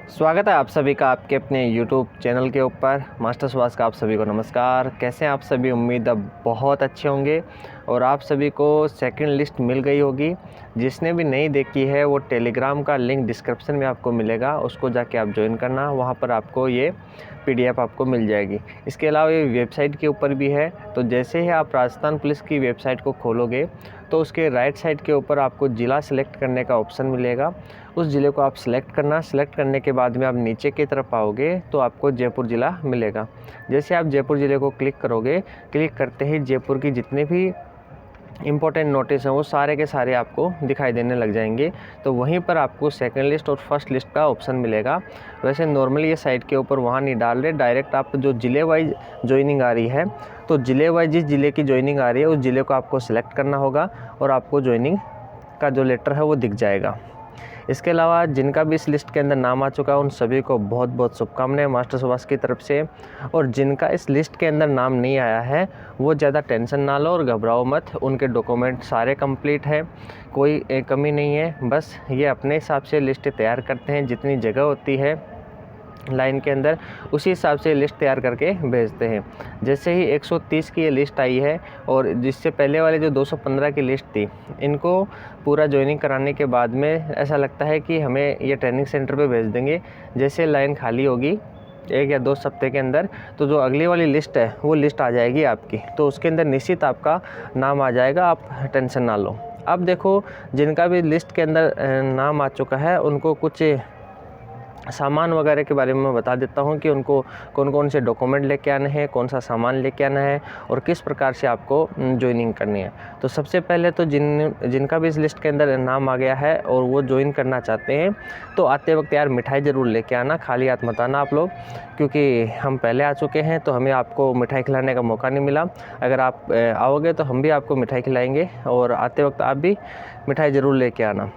स्वागत है आप सभी का आपके अपने YouTube चैनल के ऊपर। मास्टर सुभाष का आप सभी को नमस्कार। कैसे हैं आप सभी? उम्मीद है बहुत अच्छे होंगे और आप सभी को सेकंड लिस्ट मिल गई होगी। जिसने भी नहीं देखी है वो टेलीग्राम का लिंक डिस्क्रिप्शन में आपको मिलेगा, उसको जाके आप ज्वाइन करना। वहाँ पर आपको ये PDF आपको मिल जाएगी। इसके अलावा ये वेबसाइट के ऊपर भी है। तो जैसे ही आप राजस्थान पुलिस की वेबसाइट को खोलोगे तो उसके राइट साइड के ऊपर आपको ज़िला सेलेक्ट करने का ऑप्शन मिलेगा। उस ज़िले को आप सेलेक्ट करना। सेलेक्ट करने के बाद में आप नीचे की तरफ आओगे तो आपको जयपुर ज़िला मिलेगा। जैसे आप जयपुर ज़िले को क्लिक करोगे, क्लिक करते ही जयपुर की जितने भी इम्पोर्टेंट नोटिस हैं वो सारे के सारे आपको दिखाई देने लग जाएंगे। तो वहीं पर आपको सेकंड लिस्ट और फर्स्ट लिस्ट का ऑप्शन मिलेगा। वैसे नॉर्मली ये साइट के ऊपर वहाँ नहीं डाल रहे, डायरेक्ट आप जो ज़िले वाइज ज्वाइनिंग आ रही है तो ज़िले वाइज जिस ज़िले की ज्वाइनिंग आ रही है उस ज़िले को आपको सिलेक्ट करना होगा और आपको ज्वाइनिंग का जो लेटर है वो दिख जाएगा। इसके अलावा जिनका भी इस लिस्ट के अंदर नाम आ चुका है उन सभी को बहुत बहुत शुभकामनाएं मास्टर सुभाष की तरफ से। और जिनका इस लिस्ट के अंदर नाम नहीं आया है वो ज़्यादा टेंशन ना लो और घबराओ मत। उनके डॉक्यूमेंट सारे कंप्लीट है, कोई कमी नहीं है। बस ये अपने हिसाब से लिस्ट तैयार करते हैं, जितनी जगह होती है लाइन के अंदर उसी हिसाब से लिस्ट तैयार करके भेजते हैं। जैसे ही 130 की ये लिस्ट आई है और जिससे पहले वाले जो 215 की लिस्ट थी, इनको पूरा ज्वाइनिंग कराने के बाद में ऐसा लगता है कि हमें ये ट्रेनिंग सेंटर पे भेज देंगे। जैसे लाइन खाली होगी 1 या 2 हफ्ते के अंदर तो जो अगली वाली लिस्ट है वो लिस्ट आ जाएगी आपकी, तो उसके अंदर निश्चित आपका नाम आ जाएगा, आप टेंशन ना लो। अब देखो जिनका भी लिस्ट के अंदर नाम आ चुका है उनको कुछ सामान वगैरह के बारे में मैं बता देता हूँ कि उनको कौन कौन से डॉक्यूमेंट लेके आने हैं, कौन सा सामान लेके आना है और किस प्रकार से आपको ज्वाइनिंग करनी है। तो सबसे पहले तो जिनका भी इस लिस्ट के अंदर नाम आ गया है और वो ज्वाइन करना चाहते हैं तो आते वक्त यार मिठाई ज़रूर लेके आना, खाली हाथ मत आना आप लोग, क्योंकि हम पहले आ चुके हैं तो हमें आपको मिठाई खिलाने का मौका नहीं मिला। अगर आप आओगे तो हम भी आपको मिठाई खिलाएँगे और आते वक्त आप भी मिठाई ज़रूर लेके आना।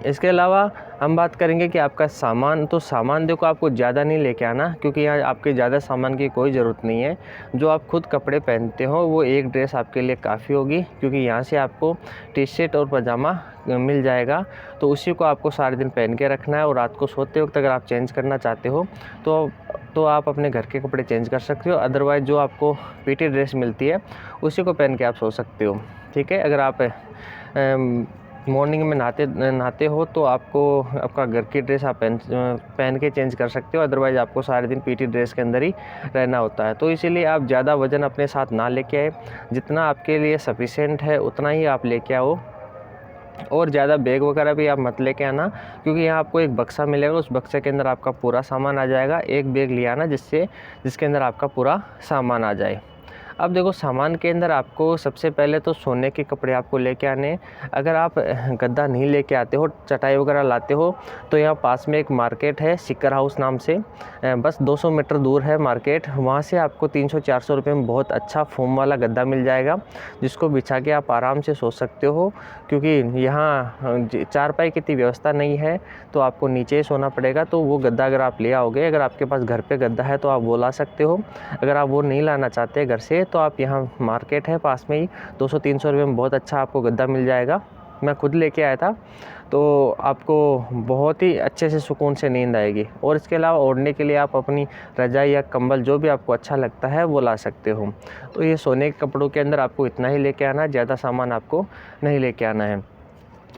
इसके अलावा हम बात करेंगे कि आपका सामान, तो सामान देखो आपको ज़्यादा नहीं लेके आना, क्योंकि यहाँ आपके ज़्यादा सामान की कोई ज़रूरत नहीं है। जो आप खुद कपड़े पहनते हो वो एक ड्रेस आपके लिए काफ़ी होगी, क्योंकि यहाँ से आपको टी-शर्ट और पजामा मिल जाएगा। तो उसी को आपको सारे दिन पहन के रखना है और रात को सोते वक्त अगर आप चेंज करना चाहते हो तो आप अपने घर के कपड़े चेंज कर सकते हो। अदरवाइज़ जो आपको पीटी ड्रेस मिलती है उसी को पहन के आप सो सकते हो, ठीक है। अगर आप मॉर्निंग में नहाते हो तो आपको आपका घर की ड्रेस आप पहन के चेंज कर सकते हो। अदरवाइज़ आपको सारे दिन पीटी ड्रेस के अंदर ही रहना होता है। तो इसीलिए आप ज़्यादा वज़न अपने साथ ना लेके आए, जितना आपके लिए सफिशिएंट है उतना ही आप लेके आओ। और ज़्यादा बैग वगैरह भी आप मत लेके आना, क्योंकि यहाँ आपको एक बक्सा मिलेगा, उस बक्से के अंदर आपका पूरा सामान आ जाएगा। एक बैग ले आना जिसके अंदर आपका पूरा सामान आ जाए। अब देखो सामान के अंदर आपको सबसे पहले तो सोने के कपड़े आपको लेके आने हैं। अगर आप गद्दा नहीं लेके आते हो, चटाई वगैरह लाते हो, तो यहाँ पास में एक मार्केट है सिकर हाउस नाम से, बस 200 मीटर दूर है मार्केट। वहाँ से आपको 300-400 रुपये में बहुत अच्छा फोम वाला गद्दा मिल जाएगा, जिसको बिछा के आप आराम से सो सकते हो। क्योंकि यहाँ चारपाई की इतनी व्यवस्था नहीं है तो आपको नीचे ही सोना पड़ेगा। तो वो गद्दा अगर आप ले आओगे, अगर आपके पास घर पे गद्दा है तो आप वो ला सकते हो। अगर आप वो नहीं लाना चाहते घर से तो आप यहाँ मार्केट है पास में ही, 200-300 रुपये में बहुत अच्छा आपको गद्दा मिल जाएगा। मैं खुद लेके आया था, तो आपको बहुत ही अच्छे से सुकून से नींद आएगी। और इसके अलावा ओढ़ने के लिए आप अपनी रज़ाई या कंबल जो भी आपको अच्छा लगता है वो ला सकते हो। तो ये सोने के कपड़ों के अंदर आपको इतना ही लेके आना है, ज़्यादा सामान आपको नहीं लेके आना है।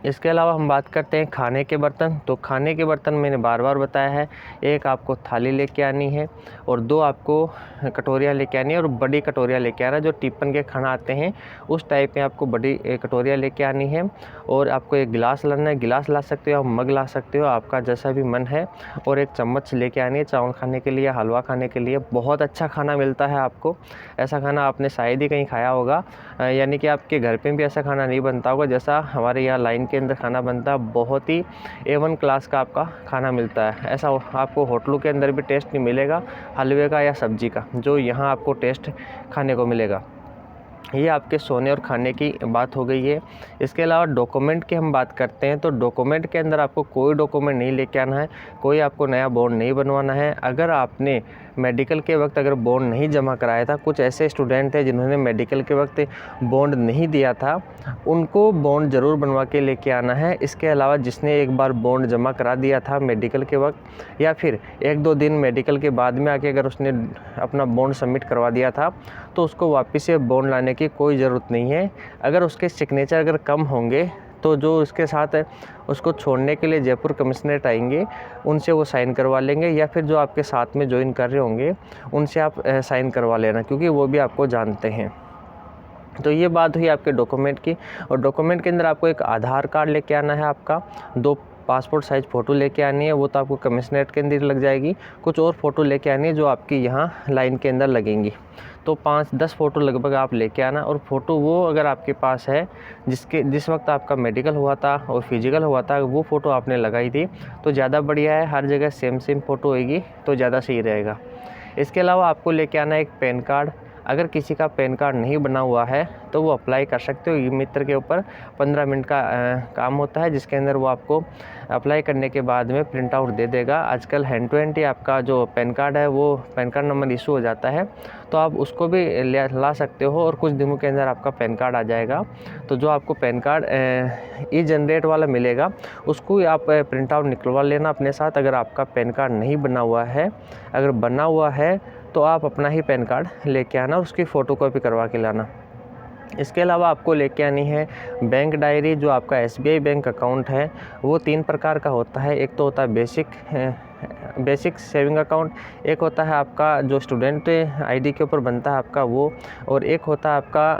इसके अलावा हम बात करते हैं खाने के बर्तन। तो खाने के बर्तन मैंने बार बार बताया है, एक आपको थाली लेके आनी है और 2 आपको कटोरियाँ लेके आनी है और बड़ी कटोरियाँ लेके आना है। जो टिफ़िन के खाना आते हैं उस टाइप में आपको बड़ी कटोरियाँ लेके आनी है। और आपको एक गिलास लाना है, गिलास ला सकते हो, आप मग ला सकते हो, आपका जैसा भी मन है। और एक चम्मच लेके आनी है चावल खाने के लिए, हलवा खाने के लिए। बहुत अच्छा खाना मिलता है आपको, ऐसा खाना आपने शायद ही कहीं खाया होगा, यानी कि आपके घर पे भी ऐसा खाना नहीं बनता होगा जैसा हमारे यहाँ लाइन के अंदर खाना बनता है। बहुत ही A1 क्लास का आपका खाना मिलता है। ऐसा आपको होटलों के अंदर भी टेस्ट नहीं मिलेगा हलवे का या सब्जी का, जो यहाँ आपको टेस्ट खाने को मिलेगा। ये आपके सोने और खाने की बात हो गई है। इसके अलावा डॉक्यूमेंट की हम बात करते हैं तो डॉक्यूमेंट के अंदर आपको कोई डॉक्यूमेंट नहीं लेके आना है, कोई आपको नया बॉन्ड नहीं बनवाना है। अगर आपने मेडिकल के वक्त अगर बॉन्ड नहीं जमा कराया था, कुछ ऐसे स्टूडेंट थे जिन्होंने मेडिकल के वक्त बॉन्ड नहीं दिया था, उनको बॉन्ड ज़रूर बनवा के लेके आना है। इसके अलावा जिसने एक बार बॉन्ड जमा करा दिया था मेडिकल के वक्त या फिर 1-2 दिन मेडिकल के बाद में आके अगर उसने अपना बॉन्ड सबमिट करवा दिया था तो उसको वापस से बॉन्ड लाने की कोई ज़रूरत नहीं है। अगर उसके सिग्नेचर अगर कम होंगे तो जो उसके साथ उसको छोड़ने के लिए जयपुर कमिश्नरेट आएंगे, उनसे वो साइन करवा लेंगे या फिर जो आपके साथ में ज्वाइन कर रहे होंगे उनसे आप साइन करवा लेना, क्योंकि वो भी आपको जानते हैं। तो ये बात हुई आपके डॉक्यूमेंट की। और डॉक्यूमेंट के अंदर आपको एक आधार कार्ड लेके आना है, आपका 2 पासपोर्ट साइज़ फ़ोटो लेके आनी है, वो तो आपको कमिश्नरेट के अंदर लग जाएगी। कुछ और फ़ोटो लेके आनी है जो आपकी यहाँ लाइन के अंदर लगेंगी। तो 5-10 फ़ोटो लगभग आप लेके आना। और फ़ोटो वो अगर आपके पास है जिस वक्त आपका मेडिकल हुआ था और फिजिकल हुआ था, वो फ़ोटो आपने लगाई थी तो ज़्यादा बढ़िया है। हर जगह सेम फ़ोटो होएगी तो ज़्यादा सही रहेगा। इसके अलावा आपको लेके आना है एक पैन कार्ड। अगर किसी का पैन कार्ड नहीं बना हुआ है तो वो अप्लाई कर सकते हो। ई मित्र के ऊपर 15 मिनट का काम होता है, जिसके अंदर वो आपको अप्लाई करने के बाद में प्रिंट आउट दे देगा। आजकल हैंड टू हैंड ही आपका जो पैन कार्ड है वो पैन कार्ड नंबर इशू हो जाता है, तो आप उसको भी ला सकते हो और कुछ दिनों के अंदर आपका पैन कार्ड आ जाएगा। तो जो आपको पैन कार्ड ई जनरेट वाला मिलेगा उसको आप प्रिंट आउट निकलवा लेना अपने साथ। अगर आपका पैन कार्ड नहीं बना हुआ है, अगर बना हुआ है तो आप अपना ही पैन कार्ड लेके आना, उसकी फ़ोटोकॉपी करवा के लाना। इसके अलावा आपको लेके आनी है बैंक डायरी। जो आपका एसबीआई बैंक अकाउंट है वो 3 प्रकार का होता है। एक तो होता है बेसिक सेविंग अकाउंट, एक होता है आपका जो स्टूडेंट आईडी के ऊपर बनता है आपका वो, और एक होता है आपका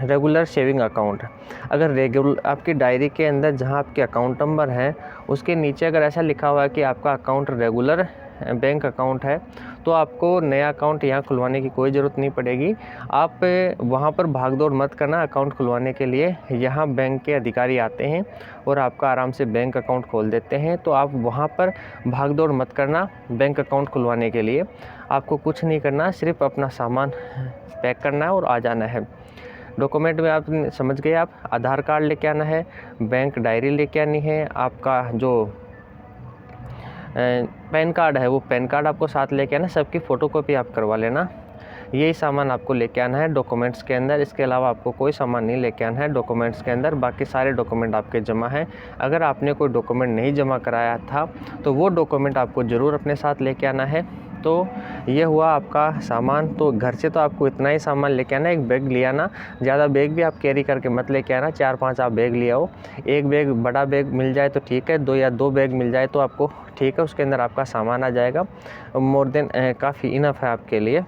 रेगुलर सेविंग अकाउंट। अगर आपकी डायरी के अंदर जहां आपके अकाउंट नंबर है उसके नीचे अगर ऐसा लिखा हुआ है कि आपका अकाउंट रेगुलर बैंक अकाउंट है तो आपको नया अकाउंट यहाँ खुलवाने की कोई ज़रूरत नहीं पड़ेगी। आप वहाँ पर भाग दौड़ मत करना अकाउंट खुलवाने के लिए। यहाँ बैंक के अधिकारी आते हैं और आपका आराम से बैंक अकाउंट खोल देते हैं, तो आप वहाँ पर भाग दौड़ मत करना बैंक अकाउंट खुलवाने के लिए। आपको कुछ नहीं करना, सिर्फ अपना सामान पैक करना है और आ जाना है। डॉक्यूमेंट में आप समझ गए, आप आधार कार्ड लेके आना है, बैंक डायरी लेके आनी है, आपका जो पैन कार्ड है वो पैन कार्ड आपको साथ लेके आना, सबकी फ़ोटोकॉपी आप करवा लेना। यही सामान आपको लेके आना है डॉक्यूमेंट्स के अंदर। इसके अलावा आपको कोई सामान नहीं लेके आना है डॉक्यूमेंट्स के अंदर। बाकी सारे डॉक्यूमेंट आपके जमा हैं। अगर आपने कोई डॉक्यूमेंट नहीं जमा कराया था तो वो डॉक्यूमेंट आपको ज़रूर अपने साथ लेके आना है। तो ये हुआ आपका सामान। तो घर से तो आपको इतना ही सामान लेके आना है। एक बैग ले आना, ज़्यादा बैग भी आप कैरी करके मत लेके आना। 4-5 आप बैग ले आओ। एक बैग बड़ा बैग मिल जाए तो ठीक है, 2 या 2 बैग मिल जाए तो आपको ठीक है, उसके अंदर आपका सामान आ जाएगा। मोर देन काफ़ी इनफ है आपके लिए,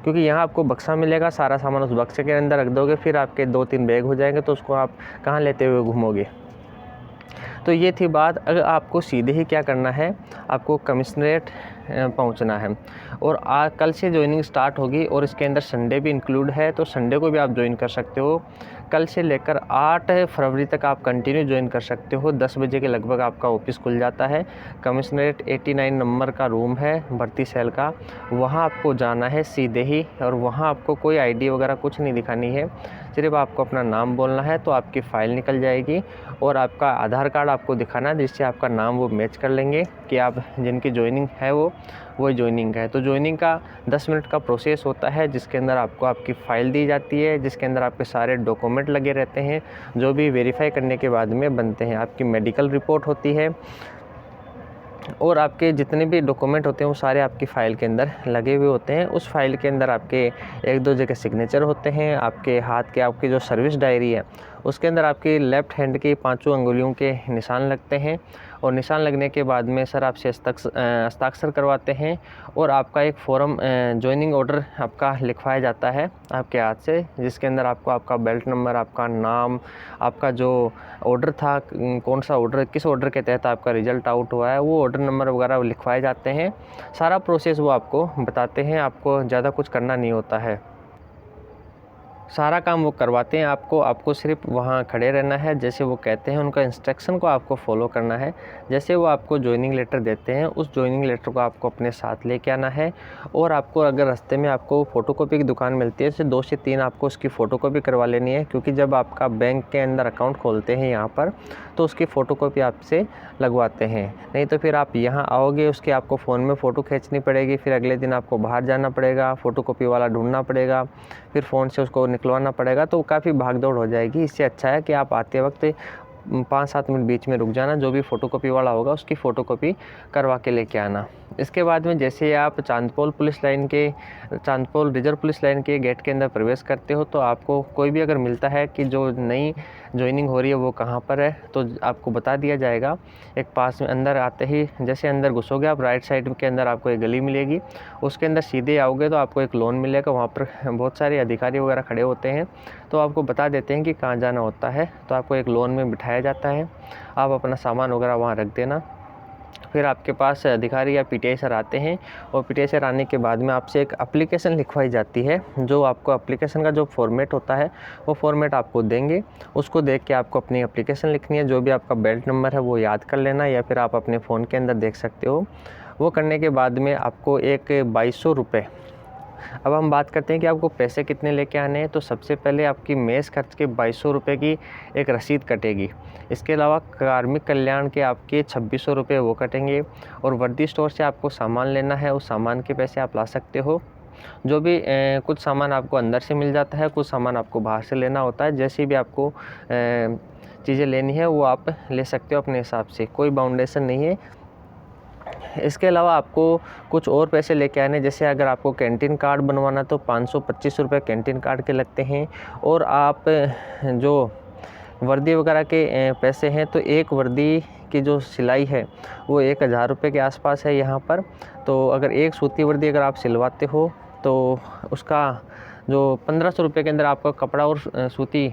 क्योंकि यहाँ आपको बक्सा मिलेगा, सारा सामान उस बक्से के अंदर रख दोगे, फिर आपके 2-3 बैग हो जाएंगे तो उसको आप कहाँ लेते हुए घूमोगे। तो ये थी बात। अगर आपको सीधे ही क्या करना है, आपको कमिश्नरेट पहुंचना है और कल से ज्वाइनिंग स्टार्ट होगी और इसके अंदर संडे भी इंक्लूड है, तो संडे को भी आप ज्वाइन कर सकते हो। कल से लेकर 8 फरवरी तक आप कंटिन्यू ज्वाइन कर सकते हो। 10 बजे के लगभग आपका ऑफिस खुल जाता है। कमिश्नरेट 89 नंबर का रूम है भर्ती सेल का, वहाँ आपको जाना है सीधे ही, और वहाँ आपको कोई आईडी वगैरह कुछ नहीं दिखानी है, सिर्फ आपको अपना नाम बोलना है तो आपकी फ़ाइल निकल जाएगी। और आपका आधार कार्ड आपको दिखाना है जिससे आपका नाम वो मैच कर लेंगे कि आप जिनकी ज्वाइनिंग है वो ज्वाइनिंग है। तो ज्वाइनिंग का 10 मिनट का प्रोसेस होता है, जिसके अंदर आपको आपकी फ़ाइल दी जाती है, जिसके अंदर आपके सारे डॉक्यूमेंट लगे रहते हैं जो भी वेरीफाई करने के बाद में बनते हैं। आपकी मेडिकल रिपोर्ट होती है और आपके जितने भी डॉक्यूमेंट होते हैं वो सारे आपकी फ़ाइल के अंदर लगे हुए होते हैं। उस फाइल के अंदर आपके 1-2 जगह सिग्नेचर होते हैं। आपके हाथ के आपकी जो सर्विस डायरी है उसके अंदर आपकी लेफ़्ट हैंड की 5 अंगुलियों के निशान लगते हैं, और निशान लगने के बाद में सर आपसे हस्ताक्षर करवाते हैं और आपका एक फॉर्म ज्वाइनिंग ऑर्डर आपका लिखवाया जाता है आपके हाथ से, जिसके अंदर आपको आपका बेल्ट नंबर, आपका नाम, आपका जो ऑर्डर था, कौन सा ऑर्डर, किस ऑर्डर के तहत आपका रिज़ल्ट आउट हुआ है, वो ऑर्डर नंबर वगैरह लिखवाए जाते हैं। सारा प्रोसेस वो आपको बताते हैं, आपको ज़्यादा कुछ करना नहीं होता है। सारा काम वो करवाते हैं आपको। आपको सिर्फ वहाँ खड़े रहना है, जैसे वो कहते हैं उनका इंस्ट्रक्शन को आपको फॉलो करना है। जैसे वो आपको जॉइनिंग लेटर देते हैं, उस जॉइनिंग लेटर को आपको अपने साथ लेके आना है। और आपको अगर रास्ते में आपको फ़ोटोकॉपी की दुकान मिलती है, जैसे 2 से 3 आपको उसकी फ़ोटोकॉपी करवा लेनी है, क्योंकि जब आपका बैंक के अंदर अकाउंट खोलते हैं यहाँ पर, तो उसकी फ़ोटोकॉपी आपसे लगवाते हैं। नहीं तो फिर आप यहाँ आओगे, उसके आपको फ़ोन में फ़ोटो खींचनी पड़ेगी, फिर अगले दिन आपको बाहर जाना पड़ेगा, फ़ोटोकॉपी वाला ढूंढना पड़ेगा, फिर फ़ोन से उसको निकलवाना पड़ेगा, तो काफ़ी भाग दौड़ हो जाएगी। इससे अच्छा है कि आप आते वक्त 5-7 मिनट बीच में रुक जाना, जो भी फ़ोटोकॉपी वाला होगा उसकी फ़ोटोकॉपी करवा के लेके आना। इसके बाद में जैसे आप चांदपोल रिजर्व पुलिस लाइन के गेट के अंदर प्रवेश करते हो, तो आपको कोई भी अगर मिलता है कि जो नई जॉइनिंग हो रही है वो कहाँ पर है, तो आपको बता दिया जाएगा। एक पास में अंदर आते ही जैसे अंदर घुसोगे आप, राइट साइड के अंदर आपको एक गली मिलेगी, उसके अंदर सीधे आओगे तो आपको एक लॉन मिलेगा। वहाँ पर बहुत सारे अधिकारी वगैरह खड़े होते हैं, तो आपको बता देते हैं कि कहाँ जाना होता है। तो आपको एक लॉन में बिठाया जाता है, आप अपना सामान वगैरह वहाँ रख देना। फिर आपके पास अधिकारी या पीटीआई सर आते हैं, और पीटीआई सर आने के बाद में आपसे एक एप्लीकेशन लिखवाई जाती है। जो आपको एप्लीकेशन का जो फॉर्मेट होता है वो फॉर्मेट आपको देंगे। उसको देख के आपको अपनी एप्लीकेशन लिखनी है। जो भी आपका बेल्ट नंबर है वो याद कर लेना, या फिर आप अपने फ़ोन के अंदर देख सकते हो। वो करने के बाद में आपको एक 2200 रुपये। अब हम बात करते हैं कि आपको पैसे कितने लेके आने हैं। तो सबसे पहले आपकी मेस खर्च के 2200 रुपये की एक रसीद कटेगी। इसके अलावा कार्मिक कल्याण के आपके 2600 रुपये वो कटेंगे। और वर्दी स्टोर से आपको सामान लेना है, उस सामान के पैसे आप ला सकते हो। जो भी कुछ सामान आपको अंदर से मिल जाता है, कुछ सामान आपको बाहर से लेना होता है। जैसी भी आपको चीज़ें लेनी है वो आप ले सकते हो अपने हिसाब से, कोई बाउंडेशन नहीं है। इसके अलावा आपको कुछ और पैसे लेके आने, जैसे अगर आपको कैंटीन कार्ड बनवाना तो 525 रुपये कैंटीन कार्ड के लगते हैं। और आप जो वर्दी वगैरह के पैसे हैं, तो एक वर्दी की जो सिलाई है वो 1000 रुपये के आसपास है यहाँ पर। तो अगर एक सूती वर्दी अगर आप सिलवाते हो तो उसका जो 1500 रुपये के अंदर आपका कपड़ा और सूती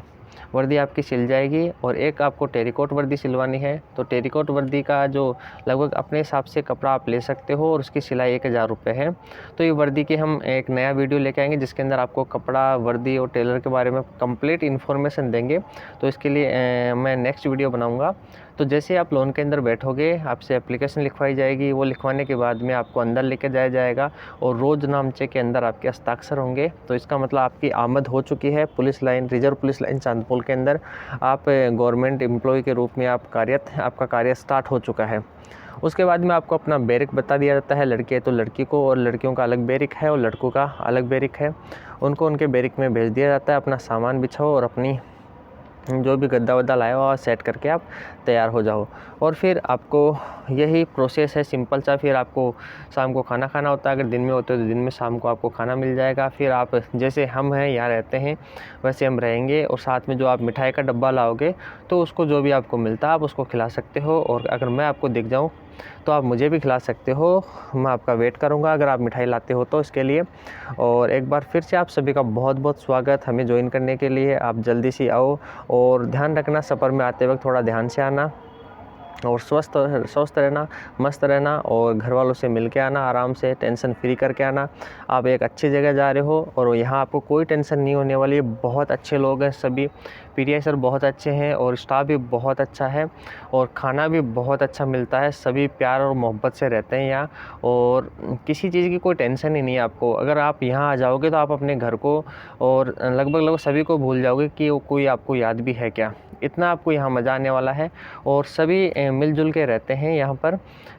वर्दी आपकी सिल जाएगी। और एक आपको टेरिकॉट वर्दी सिलवानी है, तो टेरिकॉट वर्दी का जो लगभग अपने हिसाब से कपड़ा आप ले सकते हो, और उसकी सिलाई 1000 रुपये है। तो ये वर्दी के हम एक नया वीडियो लेके आएंगे, जिसके अंदर आपको कपड़ा, वर्दी और टेलर के बारे में कंप्लीट इन्फॉर्मेशन देंगे। तो इसके लिए मैं नेक्स्ट वीडियो बनाऊँगा। तो जैसे आप लोन के अंदर बैठोगे, आपसे एप्लीकेशन लिखवाई जाएगी। वो लिखवाने के बाद में आपको अंदर लेके जाया जाएगा, और रोज़ नामचे के अंदर आपके हस्ताक्षर होंगे। तो इसका मतलब आपकी आमद हो चुकी है police line, reserve police line Chandpol के अंदर। आप गवर्नमेंट एम्प्लॉय के रूप में आप कार्यरत हैं, आपका कार्य स्टार्ट हो चुका है। उसके बाद में आपको अपना बैरिक बता दिया जाता है। लड़के है तो लड़की को, और लड़कियों का अलग बैरिक है और लड़कों का अलग बैरिक है। उनको उनके बैरिक में भेज दिया जाता है। अपना सामान बिछाओ और अपनी जो भी गद्दा वद्दा लाया हुआ सेट करके आप तैयार हो जाओ। और फिर आपको यही प्रोसेस है सिंपल सा। फिर आपको शाम को खाना खाना होता है। अगर दिन में होते हो तो दिन में, शाम को आपको खाना मिल जाएगा। फिर आप जैसे हम हैं यहाँ रहते हैं वैसे हम रहेंगे। और साथ में जो आप मिठाई का डब्बा लाओगे तो उसको जो भी आपको मिलता है आप उसको खिला सकते हो। और अगर मैं आपको दिख जाऊँ तो आप मुझे भी खिला सकते हो। मैं आपका वेट करूंगा अगर आप मिठाई लाते हो तो इसके लिए। और एक बार फिर से आप सभी का बहुत बहुत स्वागत हमें ज्वाइन करने के लिए। आप जल्दी से आओ, और ध्यान रखना सफ़र में आते वक्त थोड़ा ध्यान से आना, और स्वस्थ रहना, मस्त रहना, और घर वालों से मिल के आना, आराम से टेंशन फ्री करके आना। आप एक अच्छी जगह जा रहे हो, और यहाँ आपको कोई टेंशन नहीं होने वाली। बहुत अच्छे लोग हैं सभी, पीटीआई सर बहुत अच्छे हैं, और स्टाफ भी बहुत अच्छा है, और खाना भी बहुत अच्छा मिलता है। सभी प्यार और मोहब्बत से रहते हैं यहाँ, और किसी चीज़ की कोई टेंशन ही नहीं है आपको। अगर आप यहाँ आ जाओगे तो आप अपने घर को और लगभग सभी को भूल जाओगे कि कोई आपको याद भी है क्या। इतना आपको यहाँ मज़ा आने वाला है, और सभी मिलजुल के रहते हैं यहाँ पर।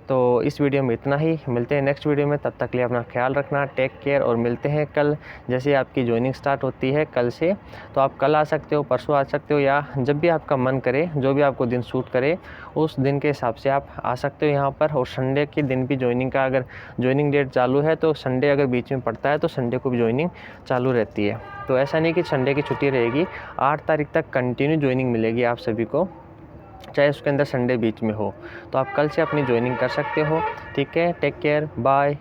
तो इस वीडियो में इतना ही। मिलते हैं नेक्स्ट वीडियो में, तब तक के लिए अपना ख्याल रखना, टेक केयर। और मिलते हैं कल, जैसे आपकी ज्वाइनिंग स्टार्ट होती है कल से। तो आप कल आ सकते हो, परसों आ सकते हो, या जब भी आपका मन करे, जो भी आपको दिन सूट करे उस दिन के हिसाब से आप आ सकते हो यहाँ पर। और संडे के दिन भी ज्वाइनिंग का, अगर ज्वाइनिंग डेट चालू है तो संडे अगर बीच में पड़ता है तो संडे को भी ज्वाइनिंग चालू रहती है। तो ऐसा नहीं कि संडे की छुट्टी रहेगी। 8 तारीख तक कंटिन्यू ज्वाइनिंग मिलेगी आप सभी को, चाहे उसके अंदर संडे बीच में हो। तो आप कल से अपनी ज्वाइनिंग कर सकते हो। ठीक है, टेक केयर, बाय।